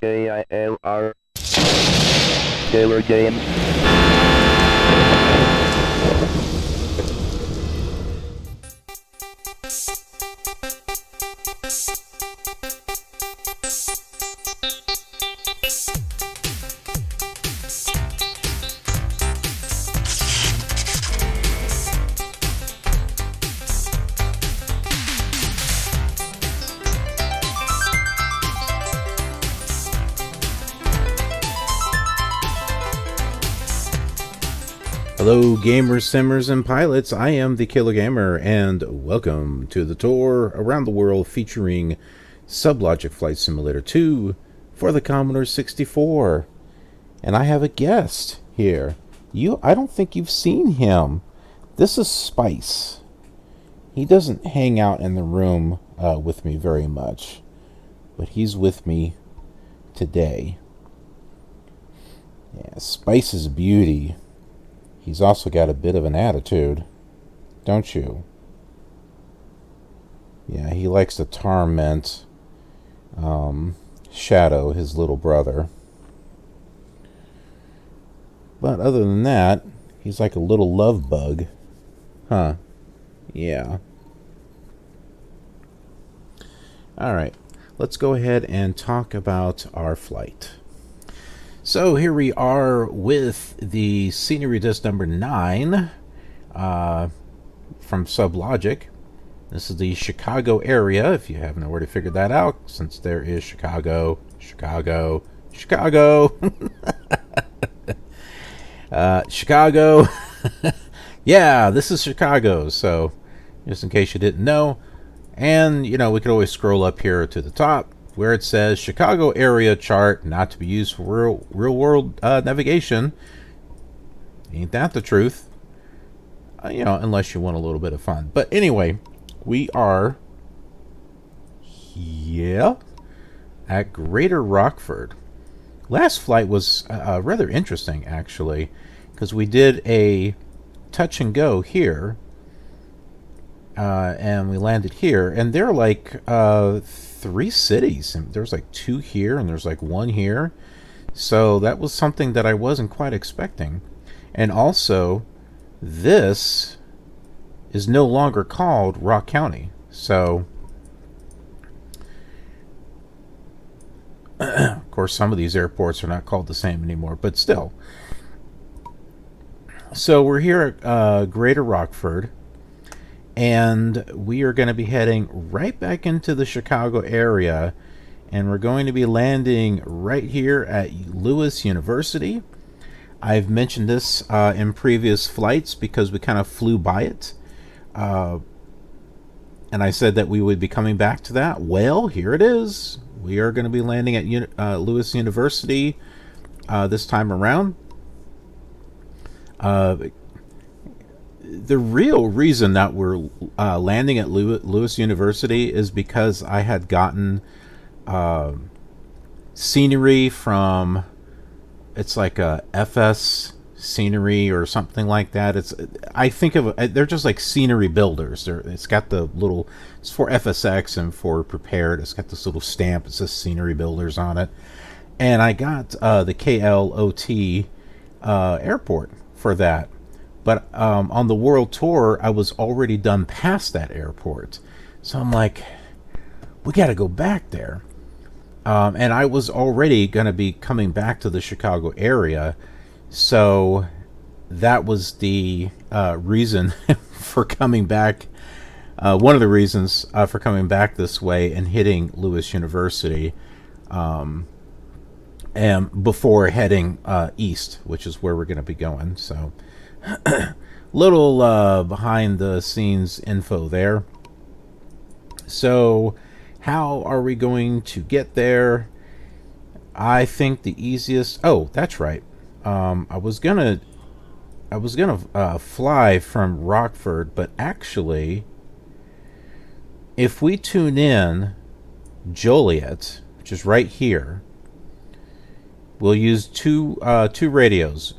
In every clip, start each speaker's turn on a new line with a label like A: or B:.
A: KILR Killer Game.
B: Hello gamers, simmers, and pilots, I am the Killer Gamer, and welcome to the tour around the world featuring Sublogic Flight Simulator 2 for the Commodore 64. And I have a guest here. I don't think you've seen him. This is Spice. He doesn't hang out in the room with me very much, but he's with me today. Yeah, Spice is a beauty. He's also got a bit of an attitude, don't you? Yeah, he likes to torment Shadow, his little brother. But other than that, he's like a little love bug. Huh. Yeah. Alright, let's go ahead and talk about our flight. So here we are with the scenery disc number 9 from Sublogic. This is the Chicago area, if you haven't already figured that out, since there is Chicago. Chicago. Yeah, this is Chicago, so just in case you didn't know. And, you know, we could always scroll up here to the top, where it says Chicago area chart not to be used for real world navigation. Ain't that the truth? You know, unless you want a little bit of fun. But anyway, we are here at Greater Rockford. Last flight was rather interesting, actually, because we did a touch and go here, and we landed here, and they're like 3 cities, and there's like 2 here and there's like 1 here, so that was something that I wasn't quite expecting. And also, this is no longer called Rock County, so of course some of these airports are not called the same anymore, but still. So we're here at Greater Rockford, and we are going to be heading right back into the Chicago area, and we're going to be landing right here at Lewis University. I've mentioned this in previous flights because we kind of flew by it, and I said that we would be coming back to that. Well, here it is. We are going to be landing at Lewis University this time around. The real reason that we're landing at Lewis University is because I had gotten scenery from, it's like a FS scenery or something like that. I think of they're just like scenery builders. It's got the little, it's for FSX and for prepared. It's got this little stamp. It says scenery builders on it, and I got the KLOT airport for that. But on the world tour, I was already done past that airport. So I'm like, we got to go back there. And I was already going to be coming back to the Chicago area. So that was the reason for coming back. One of the reasons for coming back this way and hitting Lewis University. And before heading east, which is where we're going to be going. So little behind the scenes info there. So how are we going to get there? I think the easiest, oh, that's right. I was gonna fly from Rockford, but actually if we tune in Joliet, which is right here, we'll use two radios.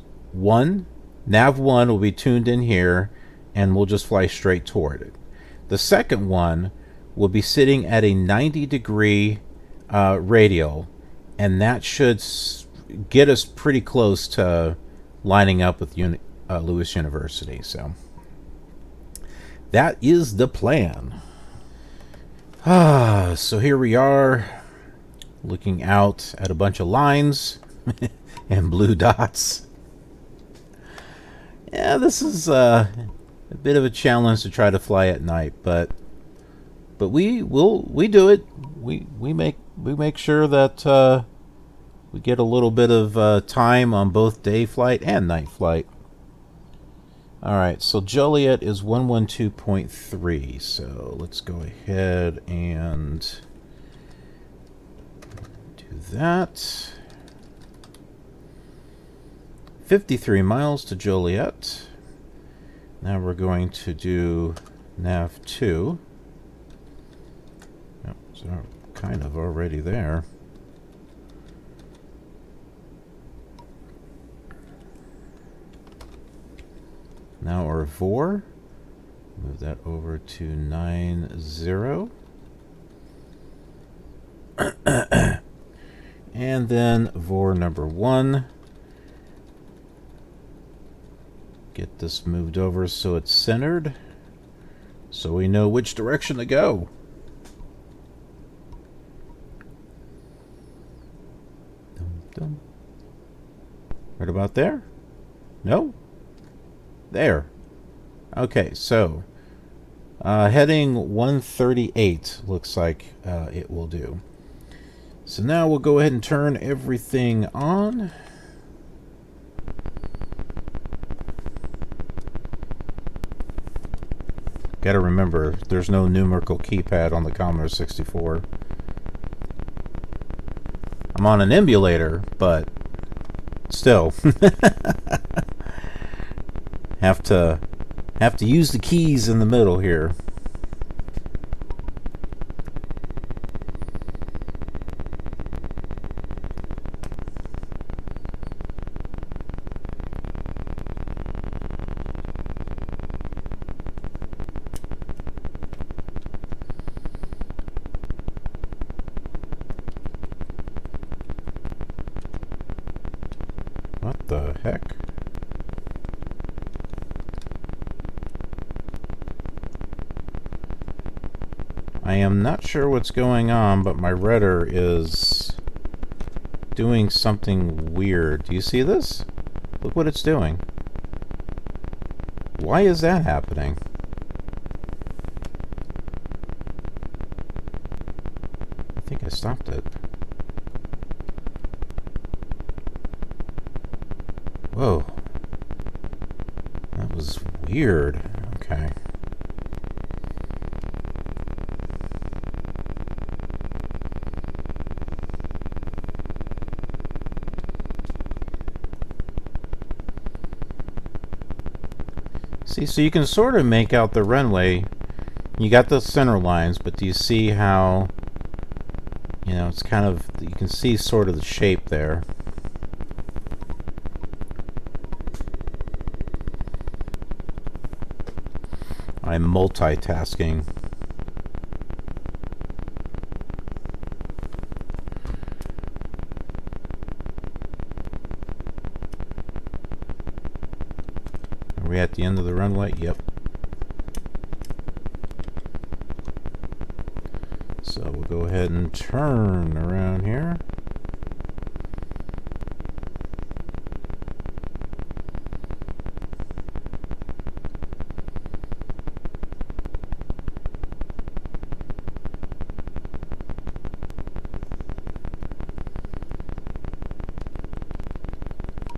B: Nav 1 will be tuned in here, and we'll just fly straight toward it. The second one will be sitting at a 90-degree radial, and that should get us pretty close to lining up with Lewis University. So that is the plan. So here we are, looking out at a bunch of lines and blue dots. Yeah, this is a bit of a challenge to try to fly at night, but we do it. We make sure that we get a little bit of time on both day flight and night flight. All right, so Joliet is 112.3, so let's go ahead and do that. 53 miles to Joliet. Now we're going to do nav 2. Yep, so kind of already there. Now our VOR, move that over to 90. And then VOR number 1. Get this moved over so it's centered, so we know which direction to go. Right about there? No? There. Okay, so heading 138 looks like it will do. So now we'll go ahead and turn everything on. Gotta remember, there's no numerical keypad on the Commodore 64. I'm on an emulator, but still. have to use the keys in the middle here. What the heck? I am not sure what's going on, but my rudder is doing something weird. Do you see this? Look what it's doing. Why is that happening? I think I stopped it. Whoa. That was weird. Okay. See, so you can sort of make out the runway. You got the center lines, but do you see how, you know, it's kind of, you can see sort of the shape there. I'm multitasking. Are we at the end of the runway? Yep. So we'll go ahead and turn around here.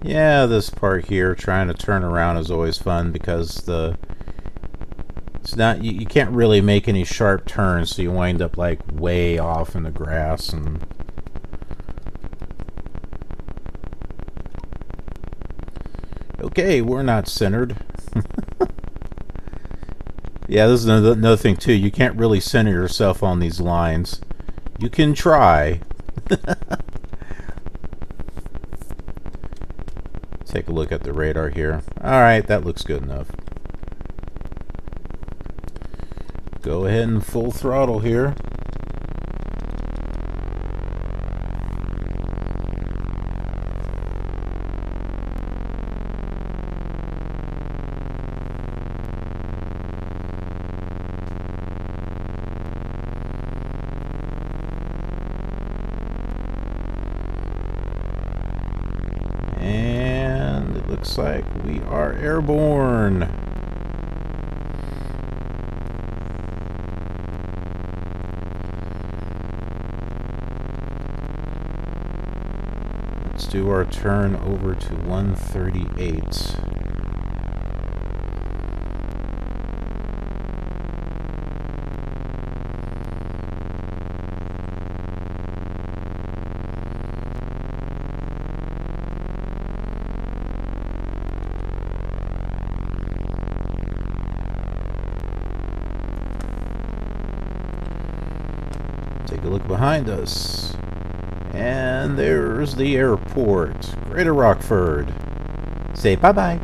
B: Yeah, this part here, trying to turn around, is always fun because it's not, you can't really make any sharp turns, so you wind up like way off in the grass. And okay, we're not centered. Yeah, this is another thing too. You can't really center yourself on these lines. You can try. Take a look at the radar here. Alright, that looks good enough. Go ahead and full throttle here. looks like we are airborne. Let's do our turn over to 138. Take a look behind us. And there's the airport. Greater Rockford. Say bye-bye.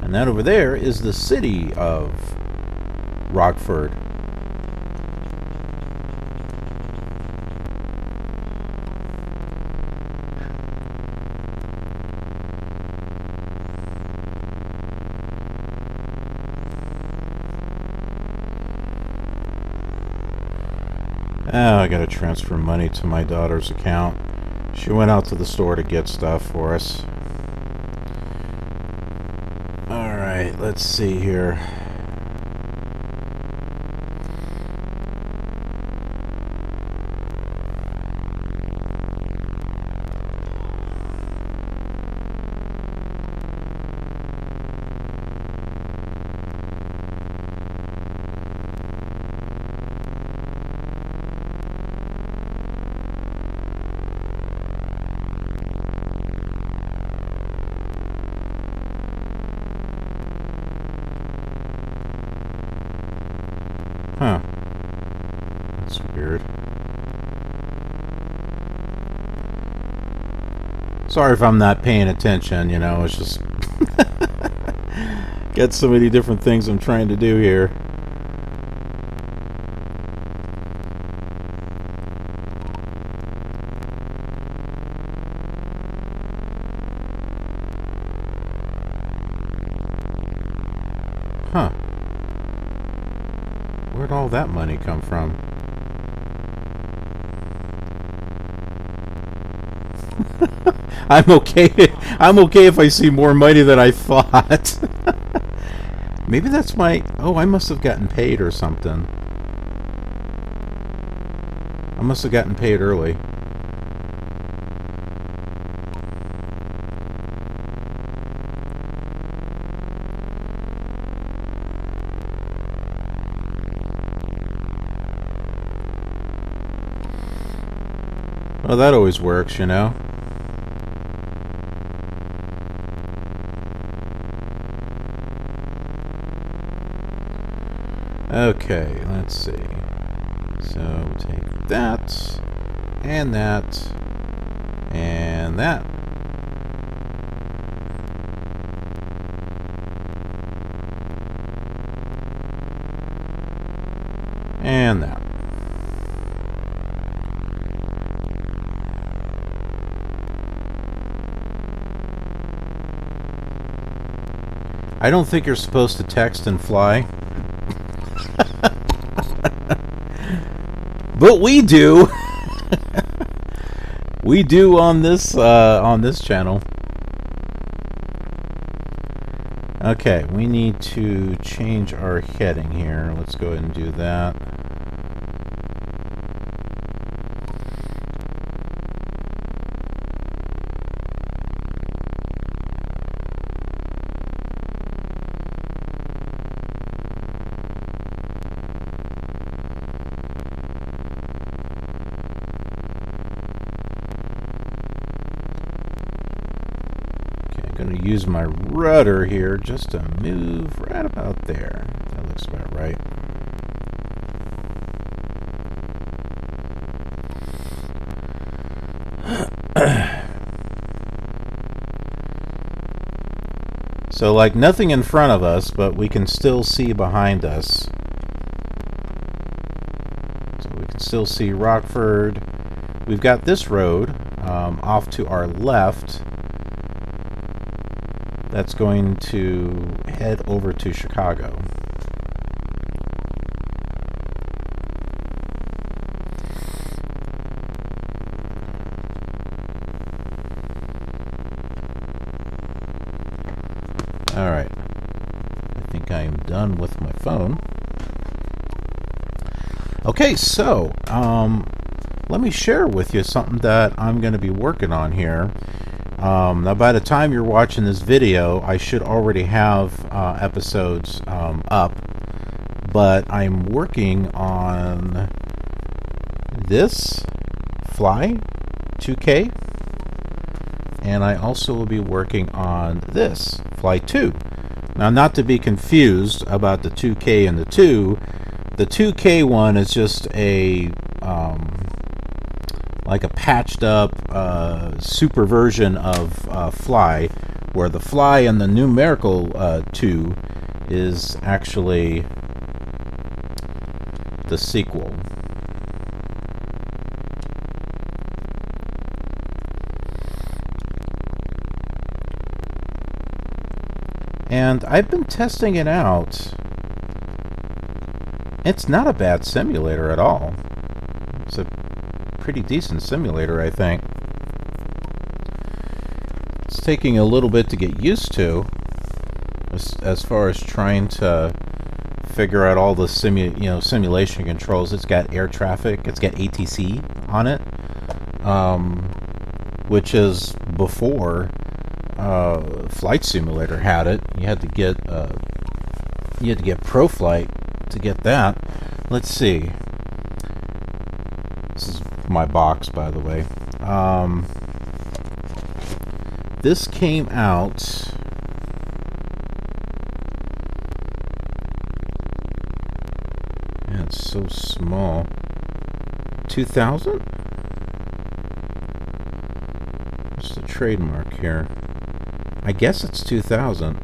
B: And that over there is the city of Rockford. Oh, I gotta transfer money to my daughter's account. She went out to the store to get stuff for us. Alright, let's see here. Huh. That's weird. Sorry if I'm not paying attention, you know, it's just... got so many different things I'm trying to do here. Huh. Where'd all that money come from? I'm okay if I see more money than I thought. Maybe that's my... Oh, I must have gotten paid or something. I must have gotten paid early. Well, that always works, you know. Okay, let's see. So we'll take that, and that, and that. And that. I don't think you're supposed to text and fly. But we do. We do on this channel. Okay, we need to change our heading here. Let's go ahead and do that. Use my rudder here just to move right about there. That looks about right. So like nothing in front of us, but we can still see behind us. So we can still see Rockford. We've got this road off to our left. That's going to head over to Chicago. Alright. I think I am done with my phone. Okay, so, let me share with you something that I'm going to be working on here. Now, by the time you're watching this video, I should already have episodes up. But I'm working on this Fly 2K. And I also will be working on this Fly 2. Now, not to be confused about the 2K and the 2. The 2K one is just a like a patched up super version of Fly, where the Fly and the numerical 2 is actually the sequel. And I've been testing it out. It's not a bad simulator at all. It's a pretty decent simulator, I think. It's taking a little bit to get used to, as far as trying to figure out all the simulation controls. It's got air traffic. It's got ATC on it, which is before Flight Simulator had it. You had to get Pro Flight to get that. Let's see. This is my box, by the way. This came out yeah, it's so small. 2000? What's the trademark here? I guess it's 2000.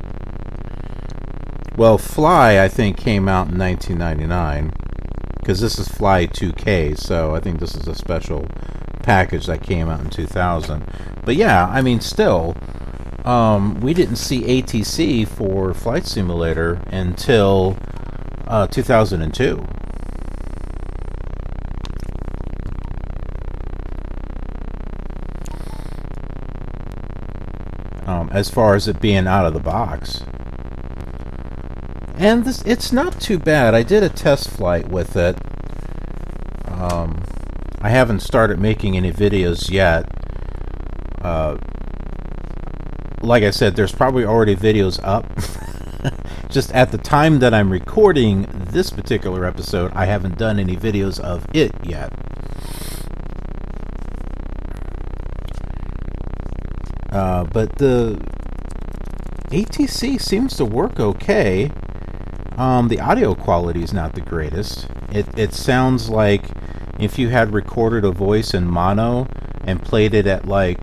B: Well, Fly, I think, came out in 1999, because this is Fly 2K, so I think this is a special package that came out in 2000. But yeah, I mean, still, we didn't see ATC for Flight Simulator until 2002. As far as it being out of the box. And it's not too bad. I did a test flight with it. I haven't started making any videos yet. Like I said, there's probably already videos up. Just at the time that I'm recording this particular episode, I haven't done any videos of it yet. But the ATC seems to work okay. The audio quality is not the greatest. It sounds like if you had recorded a voice in mono and played it at like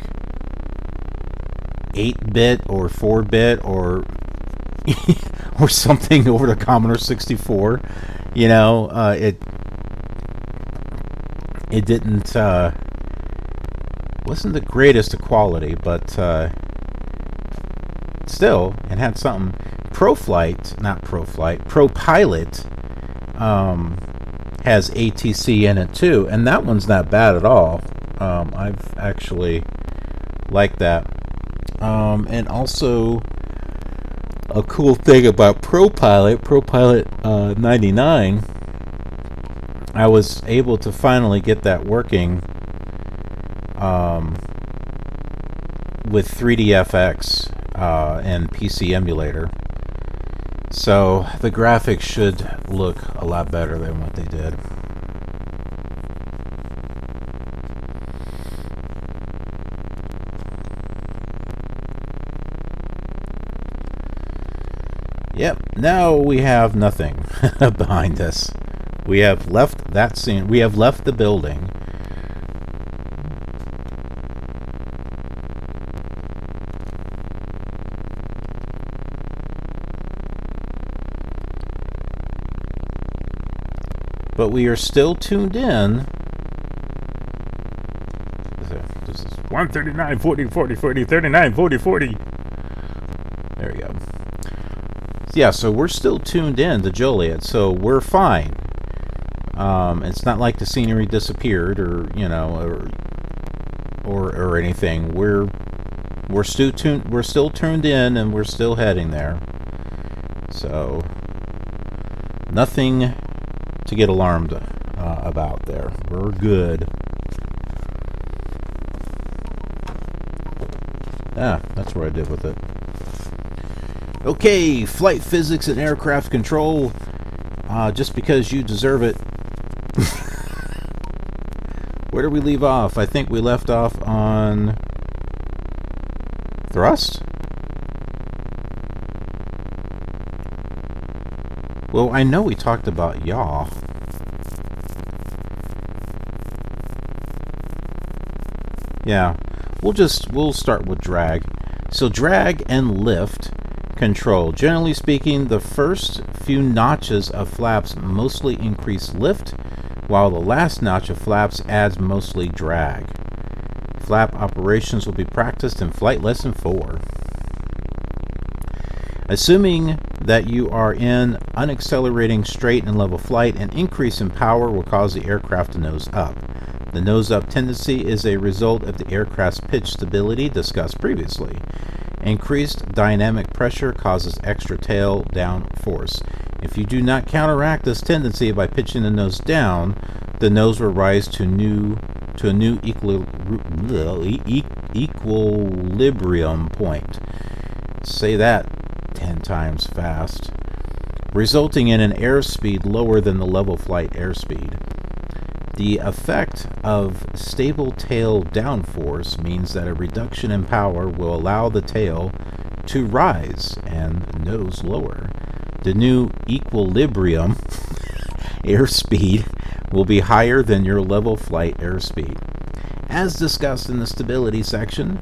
B: 8-bit or 4-bit or or something over the Commodore 64. You know, it didn't wasn't the greatest of quality, but still, it had something. ProPilot has ATC in it too, and that one's not bad at all. I've actually liked that. And also, a cool thing about ProPilot 99, I was able to finally get that working with 3DFX and PC emulator. So the graphics should look a lot better than what they did. Yep, now we have nothing behind us. We have left that scene. We have left the building. But we are still tuned in. This is 139, 40, 40, 40, 39, 40, 40. There we go. Yeah, so we're still tuned in to Joliet, so we're fine. It's not like the scenery disappeared, or you know, or anything. We're We're still tuned in, and we're still heading there. So nothing to get alarmed about there. We're good. That's what I did with it. Okay, flight physics and aircraft control. Just because you deserve it. Where did we leave off? I think we left off on thrust? Well, I know we talked about yaw. Yeah, we'll start with drag. So drag and lift control. Generally speaking, the first few notches of flaps mostly increase lift, while the last notch of flaps adds mostly drag. Flap operations will be practiced in Flight Lesson 4. Assuming that you are in unaccelerating straight and level flight, an increase in power will cause the aircraft to nose up. The nose-up tendency is a result of the aircraft's pitch stability discussed previously. Increased dynamic pressure causes extra tail down force. If you do not counteract this tendency by pitching the nose down, the nose will rise to a new equilibrium point. Say that 10 times fast, resulting in an airspeed lower than the level flight airspeed. The effect of stable tail downforce means that a reduction in power will allow the tail to rise and nose lower. The new equilibrium airspeed will be higher than your level flight airspeed. As discussed in the stability section,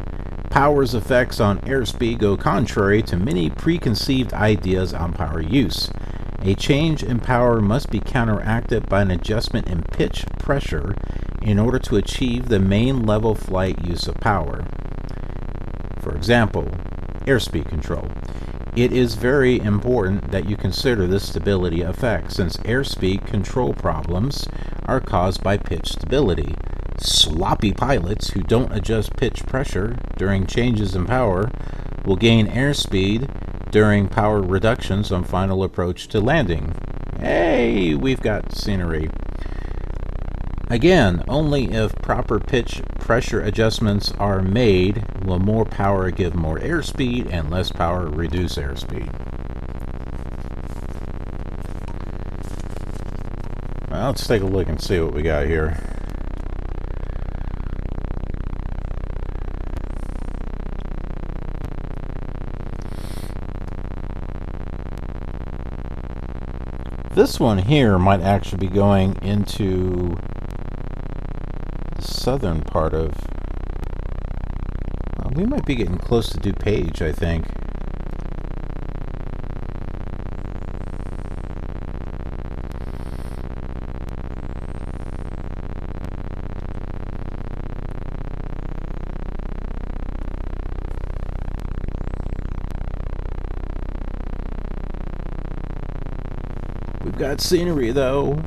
B: power's effects on airspeed go contrary to many preconceived ideas on power use. A change in power must be counteracted by an adjustment in pitch pressure in order to achieve the main level flight use of power. For example, airspeed control. It is very important that you consider this stability effect, since airspeed control problems are caused by pitch stability. Sloppy pilots who don't adjust pitch pressure during changes in power will gain airspeed during power reductions on final approach to landing. Hey, we've got scenery. Again, only if proper pitch pressure adjustments are made will more power give more airspeed and less power reduce airspeed. Well, let's take a look and see what we got here. This one here might actually be going into the southern part of... Well, we might be getting close to DuPage, I think. We've got scenery, though.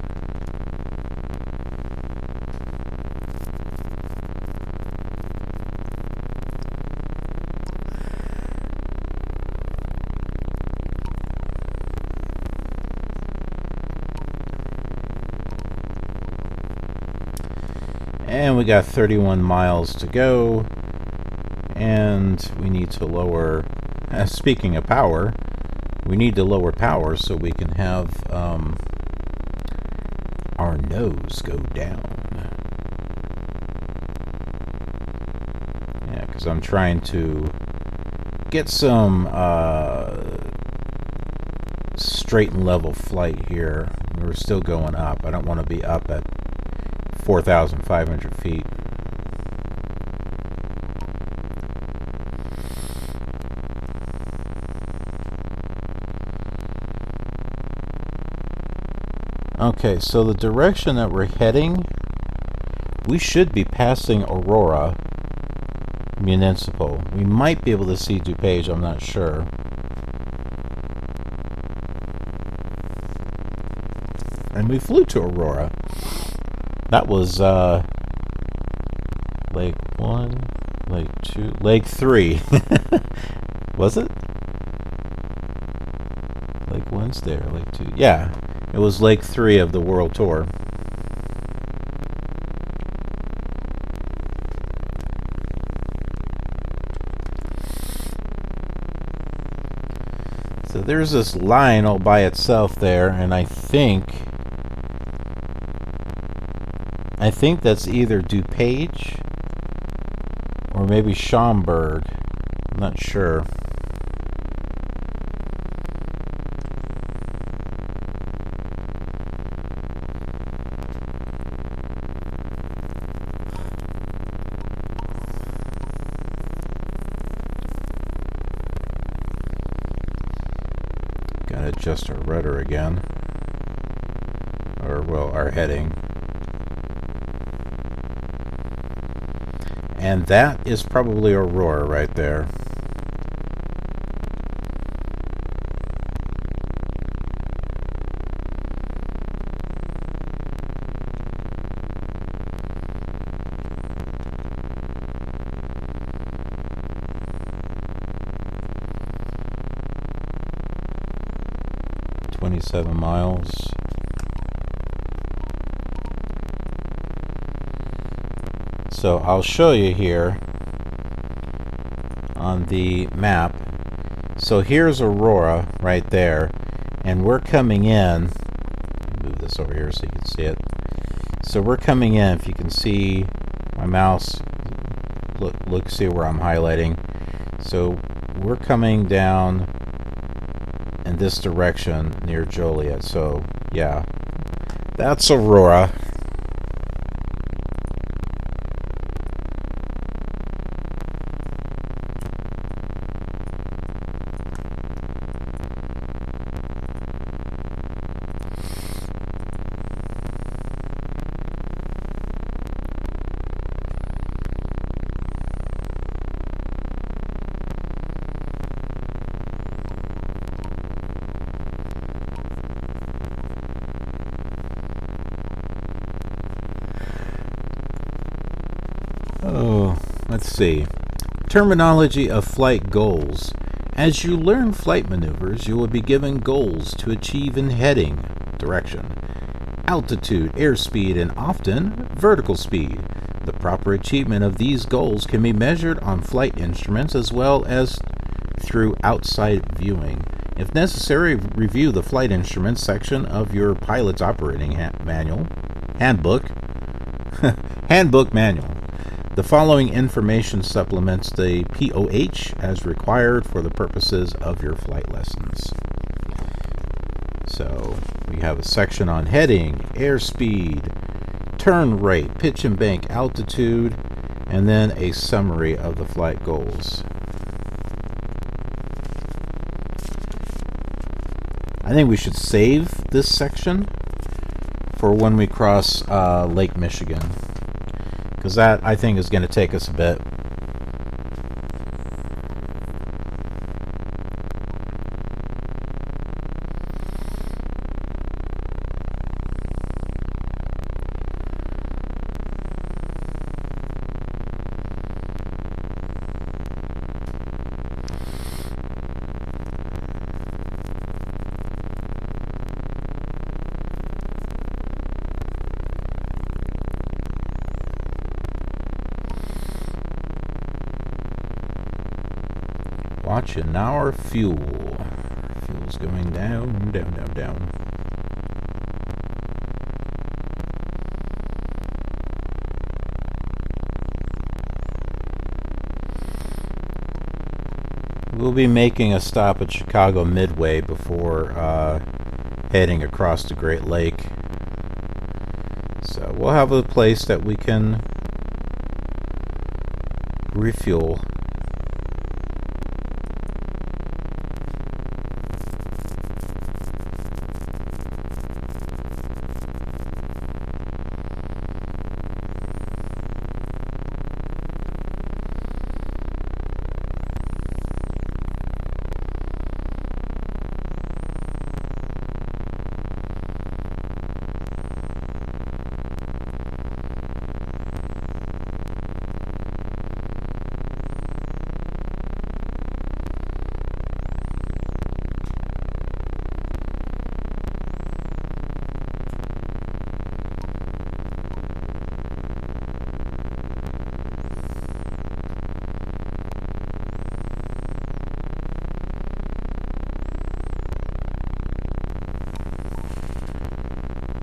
B: And we got 31 miles to go. And we need to lower... speaking of power... We need to lower power so we can have our nose go down. Yeah, because I'm trying to get some straight and level flight here. We're still going up. I don't want to be up at 4,500 feet. Okay, so the direction that we're heading, we should be passing Aurora Municipal. We might be able to see DuPage, I'm not sure. And we flew to Aurora. That was Lake 1, Leg 2, Leg 3. Was it? Leg 1's there, Leg 2. Yeah, it was Leg 3 of the World Tour. So there's this line all by itself there, and I think that's either DuPage or maybe Schaumburg. I'm not sure. Gotta adjust our rudder again. Or, well, our heading. And that is probably Aurora right there. .7 miles. So I'll show you here on the map. So here's Aurora right there, and we're coming in. Move this over here so you can see it. So we're coming in. If you can see my mouse, look, see where I'm highlighting. So we're coming down in this direction near Joliet. So yeah, that's Aurora. Oh, let's see. Terminology of flight goals. As you learn flight maneuvers, you will be given goals to achieve in heading, direction, altitude, airspeed, and often vertical speed. The proper achievement of these goals can be measured on flight instruments as well as through outside viewing. If necessary, review the flight instruments section of your pilot's operating handbook manual. The following information supplements the POH as required for the purposes of your flight lessons. So we have a section on heading, airspeed, turn rate, pitch and bank, altitude, and then a summary of the flight goals. I think we should save this section for when we cross Lake Michigan, because that, I think, is going to take us a bit. Watching our fuel. Fuel's going down, down, down, down. We'll be making a stop at Chicago Midway before heading across the Great Lake. So we'll have a place that we can refuel.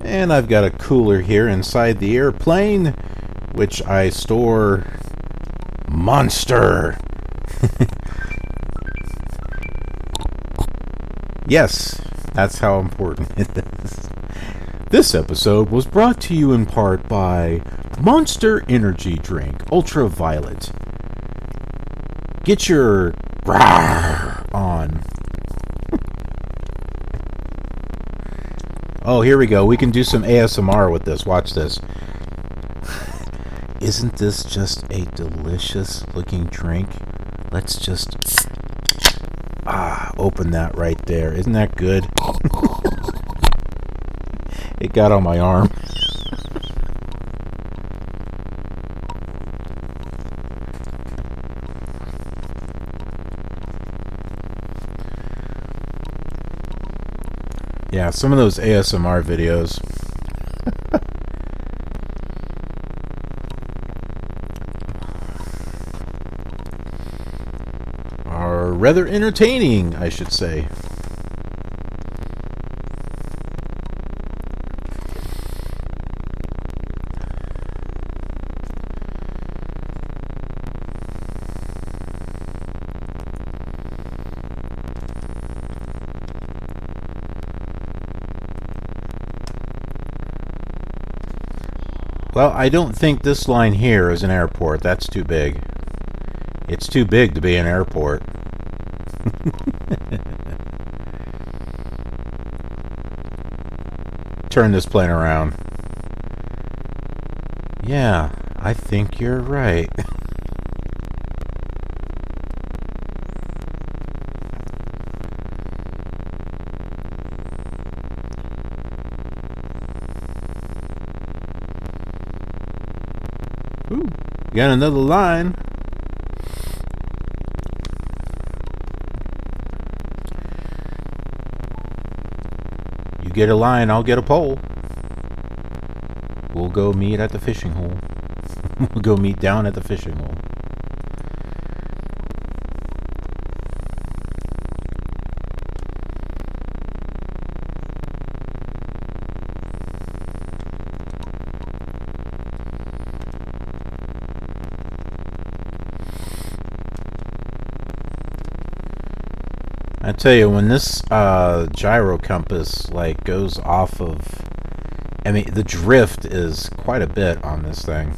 B: And I've got a cooler here inside the airplane, which I store Monster. Yes, that's how important it is. This episode was brought to you in part by Monster Energy Drink Ultraviolet. Get your on. Oh, here we go. We can do some ASMR with this. Watch this. Isn't this just a delicious looking drink? Let's just open that right there. Isn't that good? It got on my arm. Yeah, some of those ASMR videos. Are rather entertaining, I should say. Well, I don't think this line here is an airport. That's too big. It's too big to be an airport. Turn this plane around. Yeah, I think you're right. Ooh, got another line. You get a line, I'll get a pole. We'll go meet at the fishing hole. We'll go meet down at the fishing hole. I tell you, when this gyro compass like goes off of, I mean, the drift is quite a bit on this thing.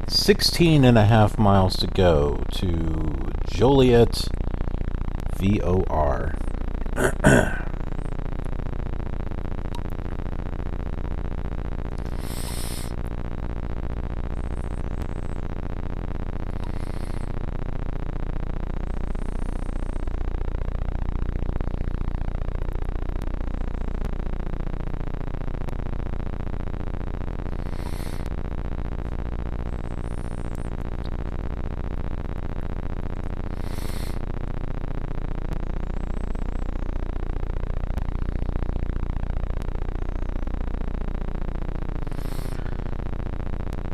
B: $16.5 miles to go to Joliet, VOR.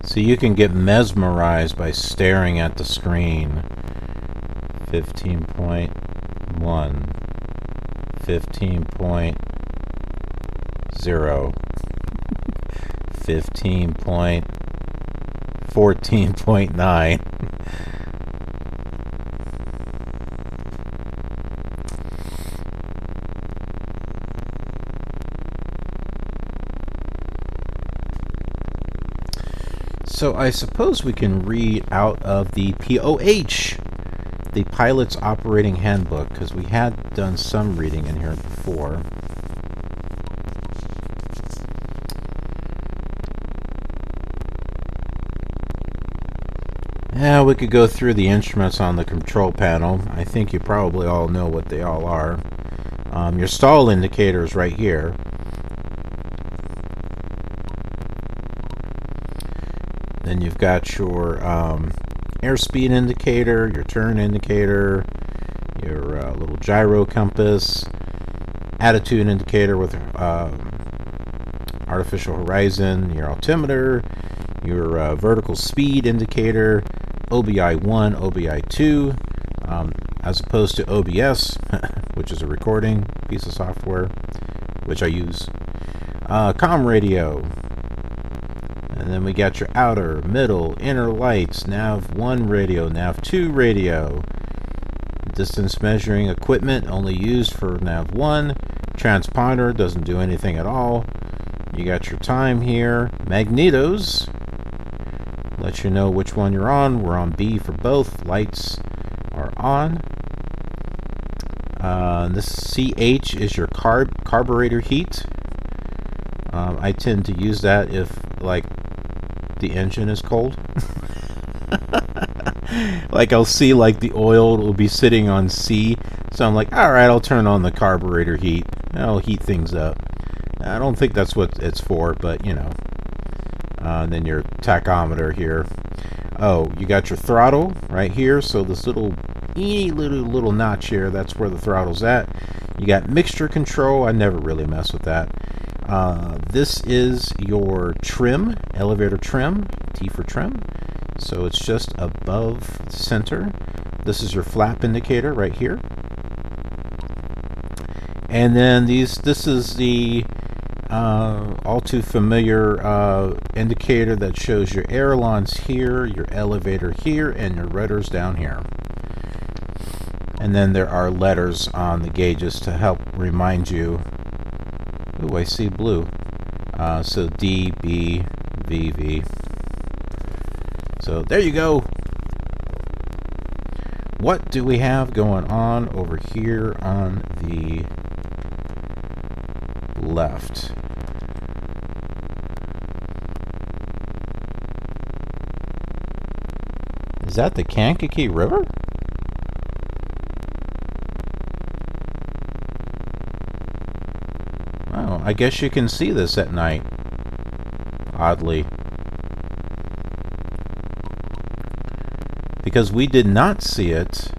B: So you can get mesmerized by staring at the screen. 15.1, 15.0, 15.14.9. So I suppose we can read out of the POH, the Pilot's Operating Handbook, because we had done some reading in here before. Yeah, we could go through the instruments on the control panel. I think you probably all know what they all are. Your stall indicator is right here. Then you've got your airspeed indicator, your turn indicator, your little gyro compass, attitude indicator with artificial horizon, your altimeter, your vertical speed indicator, OBI 1, OBI 2, as opposed to OBS, which is a recording piece of software, which I use. Com radio. And then we got your outer, middle, inner lights, nav 1 radio, nav 2 radio. Distance measuring equipment only used for nav 1. Transponder doesn't do anything at all. You got your time here. Magnetos. Let you know which one you're on. We're on B for both. Lights are on. This CH is your carburetor heat. I tend to use that if, like, the engine is cold. Like, I'll see, like, the oil will be sitting on C, so I'm like, alright, I'll turn on the carburetor heat. I'll heat things up. I don't think that's what it's for, but, you know. And then your tachometer here. Oh, you got your throttle right here, so this little notch here, that's where the throttle's at. You got mixture control. I never really mess with that. This is your trim, elevator trim, T for trim. So it's just above center. This is your flap indicator right here. And then this is the all too familiar indicator that shows your ailerons here, your elevator here, and your rudders down here. And then there are letters on the gauges to help remind you. Ooh, I see blue. So D, B, V, V. So there you go. What do we have going on over here on the left? Is that the Kankakee River? Oh, I guess you can see this at night. Oddly. Because we did not see it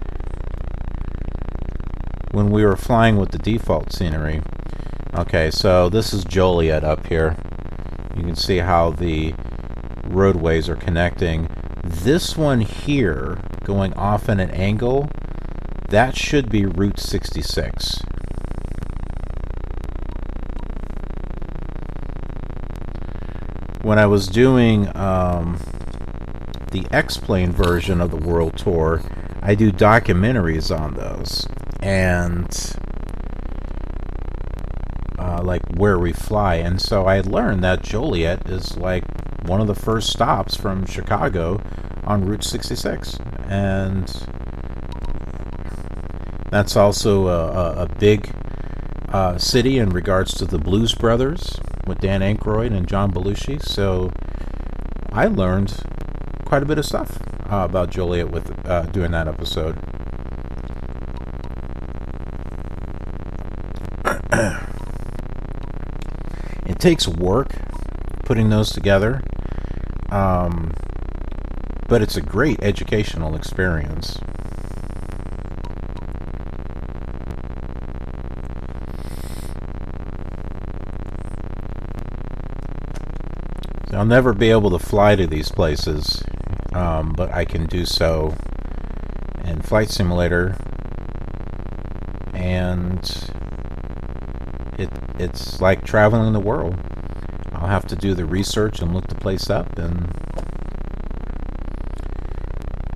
B: when we were flying with the default scenery. Okay, so this is Joliet up here. You can see how the roadways are connecting. This one here, going off at an angle, that should be Route 66. When I was doing the X-Plane version of the World Tour, I do documentaries on those, and like where we fly. And so I learned that Joliet is like one of the first stops from Chicago on Route 66, and that's also a big city in regards to the Blues Brothers with Dan Aykroyd and John Belushi. So I learned quite a bit of stuff about Joliet with doing that episode. It takes work putting those together, but it's a great educational experience. So I'll never be able to fly to these places, but I can do so in Flight Simulator, and it's like traveling the world. I'll have to do the research and look the place up, and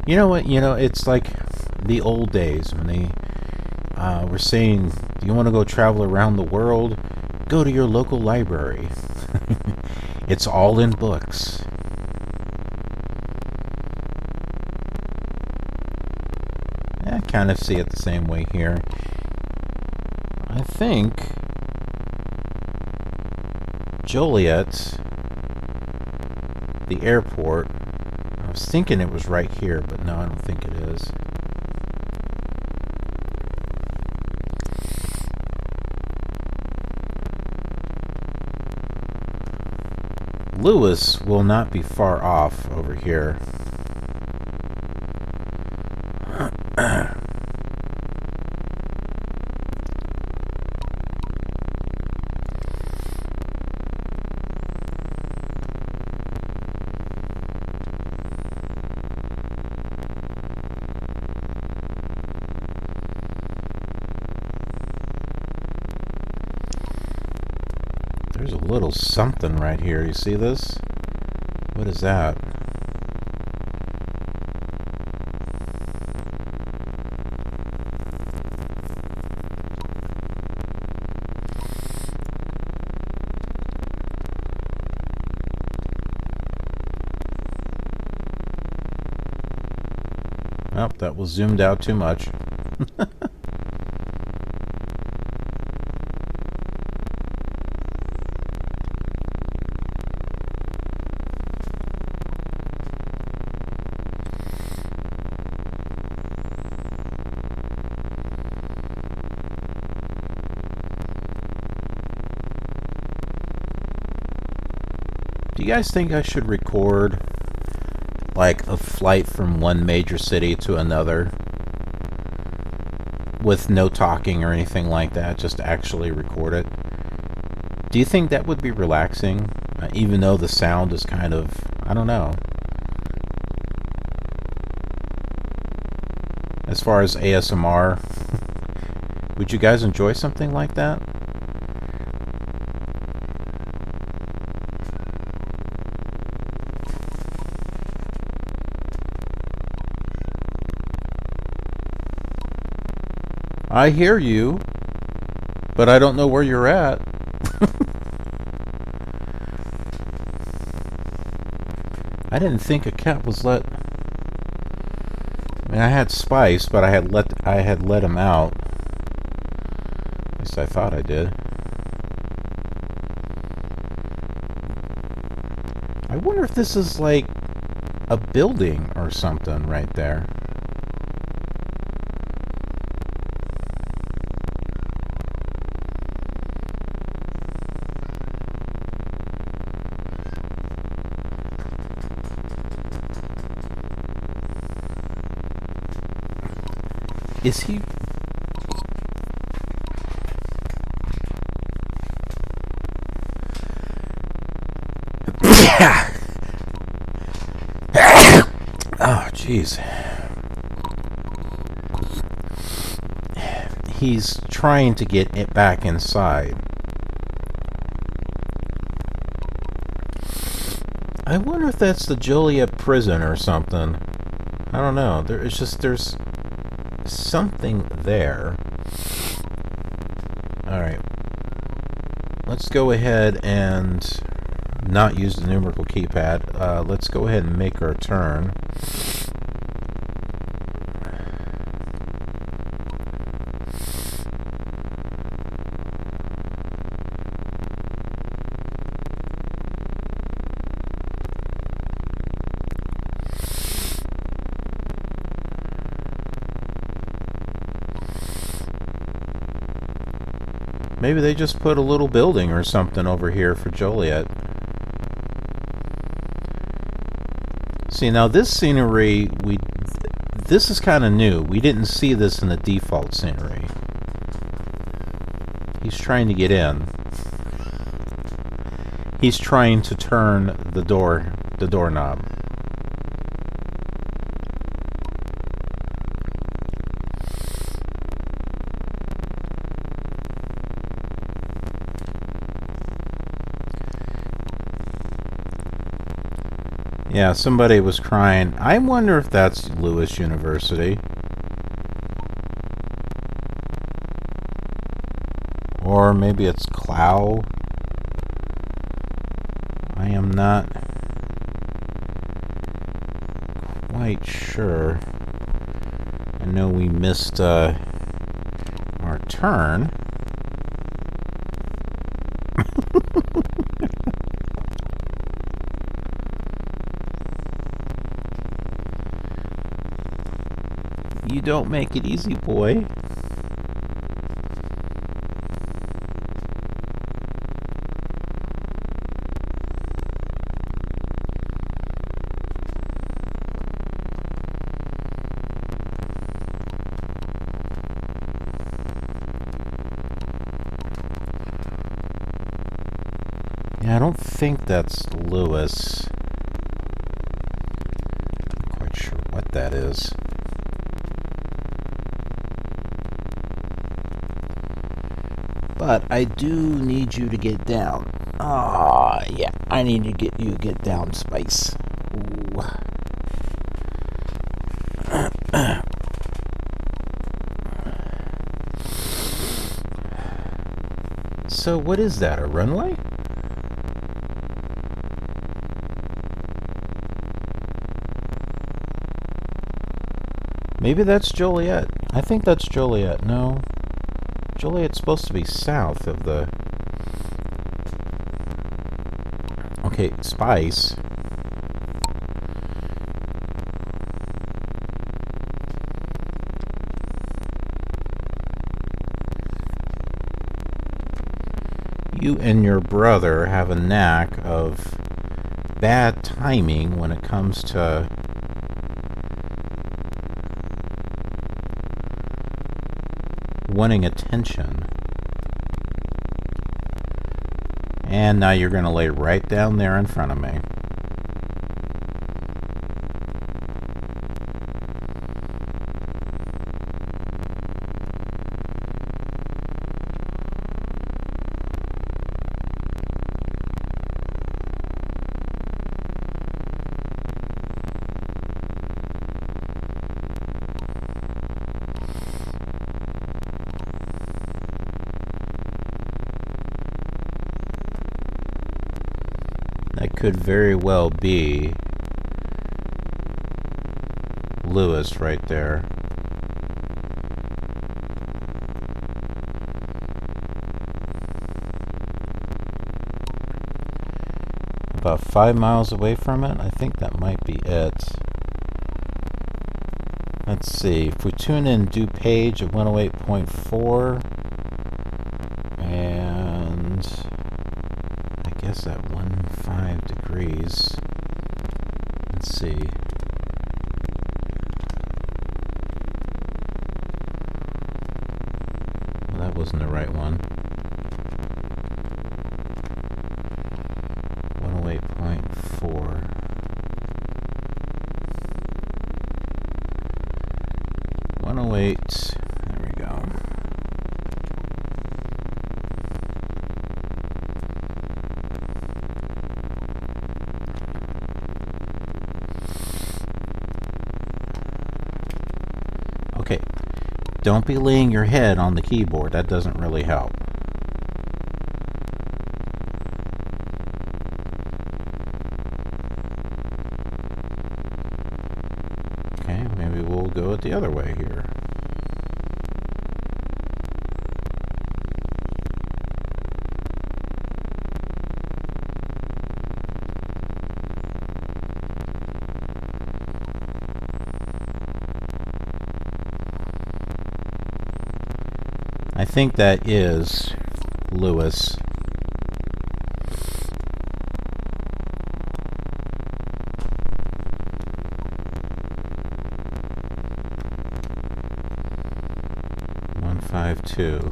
B: you know what? You know, it's like the old days when they were saying, "Do you want to go travel around the world? Go to your local library." It's all in books. I kind of see it the same way here. I think Joliet, the airport, I was thinking it was right here, but no, I don't think it is. Lewis will not be far off over here. There's a little something right here. You see this? What is that? Oh, that was zoomed out too much. Do you guys think I should record like a flight from one major city to another with no talking or anything like that, just actually record it? Do you think that would be relaxing, even though the sound is kind of, I don't know. As far as ASMR, would you guys enjoy something like that? I hear you, but I don't know where you're at. I didn't think a cat was let. I mean, I had Spice, but I had let him out. At least I thought I did. I wonder if this is like a building or something right there. Is he? Oh, jeez. He's trying to get it back inside. I wonder if that's the Joliet prison or something. I don't know. There's something there. Alright. Let's go ahead and not use the numerical keypad. Let's go ahead and make our turn. Maybe they just put a little building or something over here for Joliet. See, now this scenery, this is kind of new. We didn't see this in the default scenery. He's trying to get in. He's trying to turn the doorknob. Yeah, somebody was crying. I wonder if that's Lewis University. Or maybe it's Clow. I am not quite sure. I know we missed our turn. You don't make it easy, boy. Yeah, I don't think that's Lewis. I'm not quite sure what that is. But I do need you to get down. Ah, yeah. I need to get down, Spice. Ooh. So what is that? A runway? Maybe that's Joliet. I think that's Joliet. No. Joliet's supposed to be south of the... Okay, Spice. You and your brother have a knack of bad timing when it comes to wanting attention. And now you're going to lay right down there in front of me. That could very well be Lewis right there. About 5 miles away from it. I think that might be it. Let's see. If we tune in DuPage at 108.4 and I guess at 15 degrees. Let's see. Well, that wasn't the right one. 108.4. 108. There we go. Okay, don't be laying your head on the keyboard. That doesn't really help. Okay, maybe we'll go it the other way here. I think that is Lewis. Two.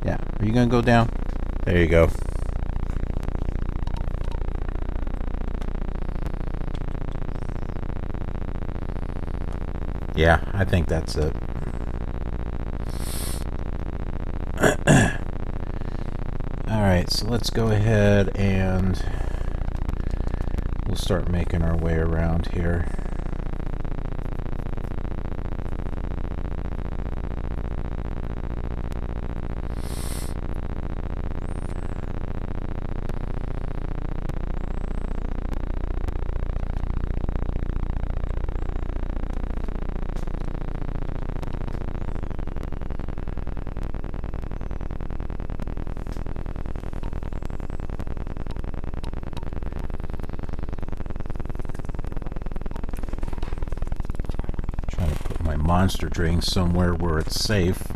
B: Yeah, are you gonna go down? There you go. Yeah, I think that's it. Alright, so let's go ahead and we'll start making our way around here. Monster drink somewhere where it's safe.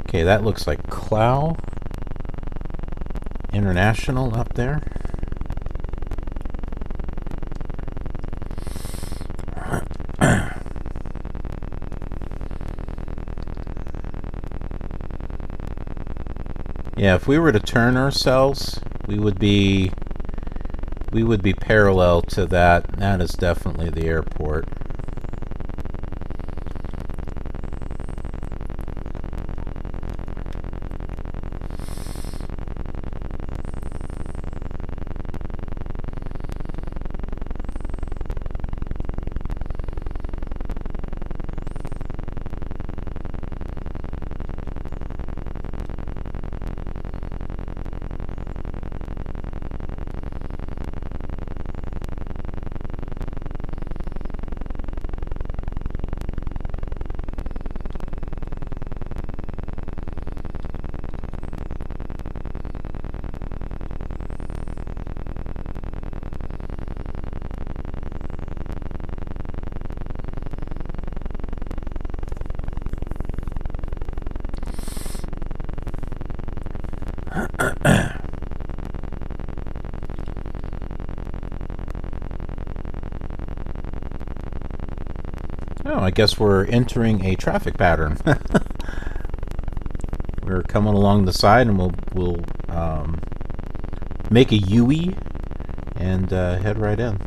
B: Okay, that looks like Clow International up there. Yeah, if we were to turn ourselves, we would be parallel to that. That is definitely the airport. Oh, I guess we're entering a traffic pattern. We're coming along the side, and we'll make a U-E and head right in.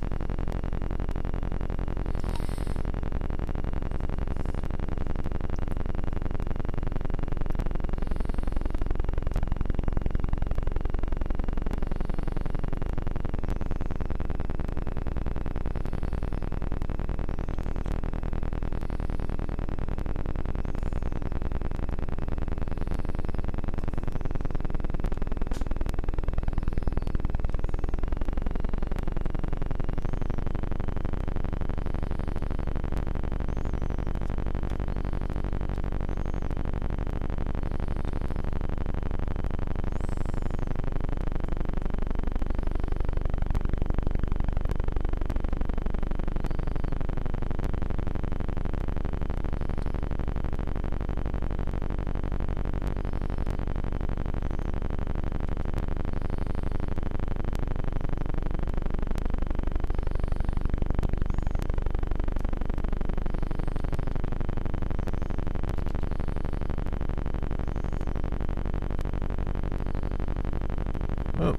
B: Oh,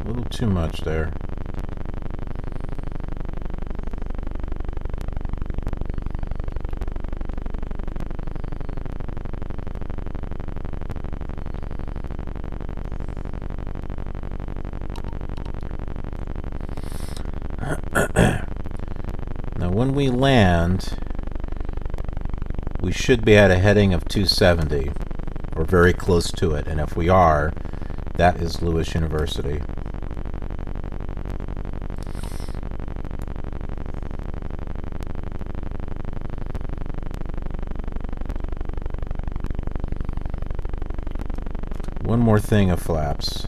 B: a little too much there. Now when we land, we should be at a heading of 270, or very close to it, and if we are, that is Lewis University. One more thing of flaps.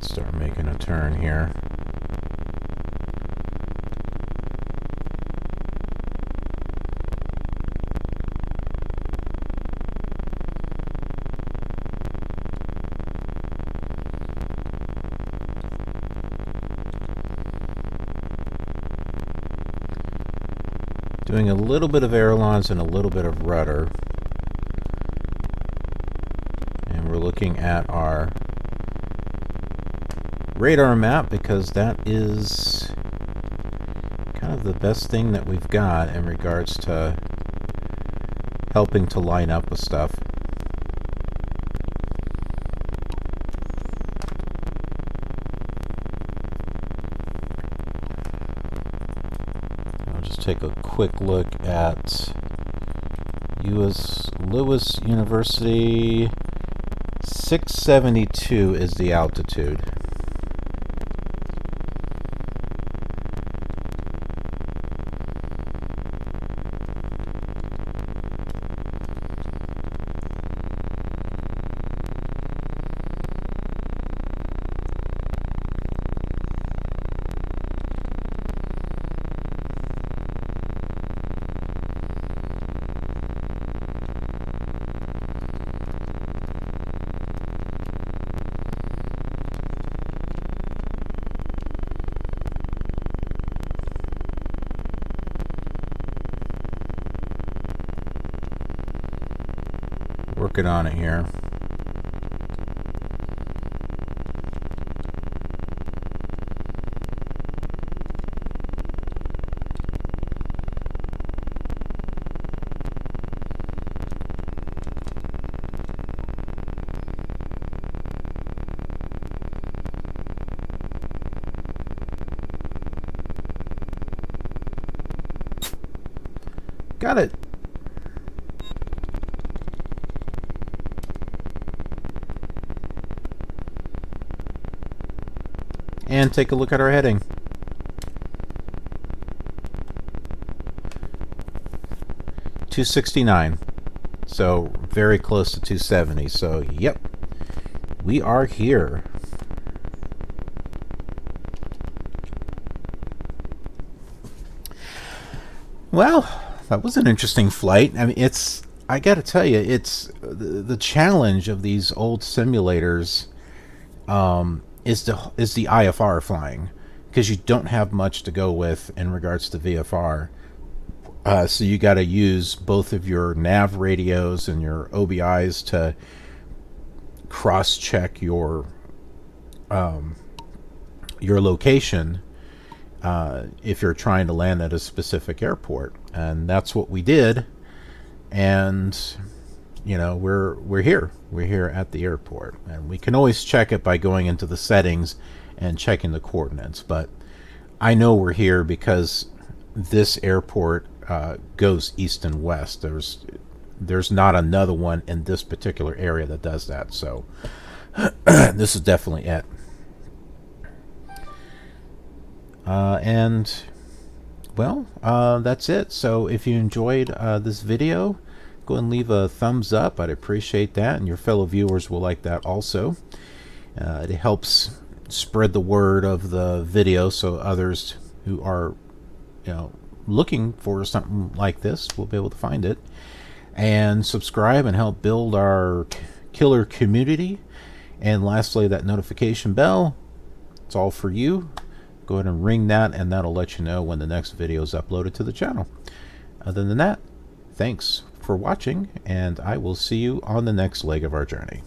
B: Start making a turn here. Doing a little bit of ailerons and a little bit of rudder. And we're looking at our radar map because that is kind of the best thing that we've got in regards to helping to line up with stuff. I'll just take a quick look at Lewis University. 672 is the altitude. Working on it here. Got it. And take a look at our heading. $269. So very close to 270. So yep, we are here. Well, that was an interesting flight. I mean, I got to tell you, it's the challenge of these old simulators is the IFR flying, because you don't have much to go with in regards to VFR. So you got to use both of your nav radios and your OBIs to cross-check your location if you're trying to land at a specific airport, and that's what we did. And we're here at the airport, and we can always check it by going into the settings and checking the coordinates. But I know we're here because this airport goes east and west. There's not another one in this particular area that does that, so this is definitely it. And well, that's it. So if you enjoyed this video, go and leave a thumbs up. I'd appreciate that, and your fellow viewers will like that also. It helps spread the word of the video, so others who are looking for something like this will be able to find it. And subscribe and help build our killer community. And lastly, that notification bell, it's all for you. Go ahead and ring that, and that'll let you know when the next video is uploaded to the channel. Other than that, thanks for watching, and I will see you on the next leg of our journey.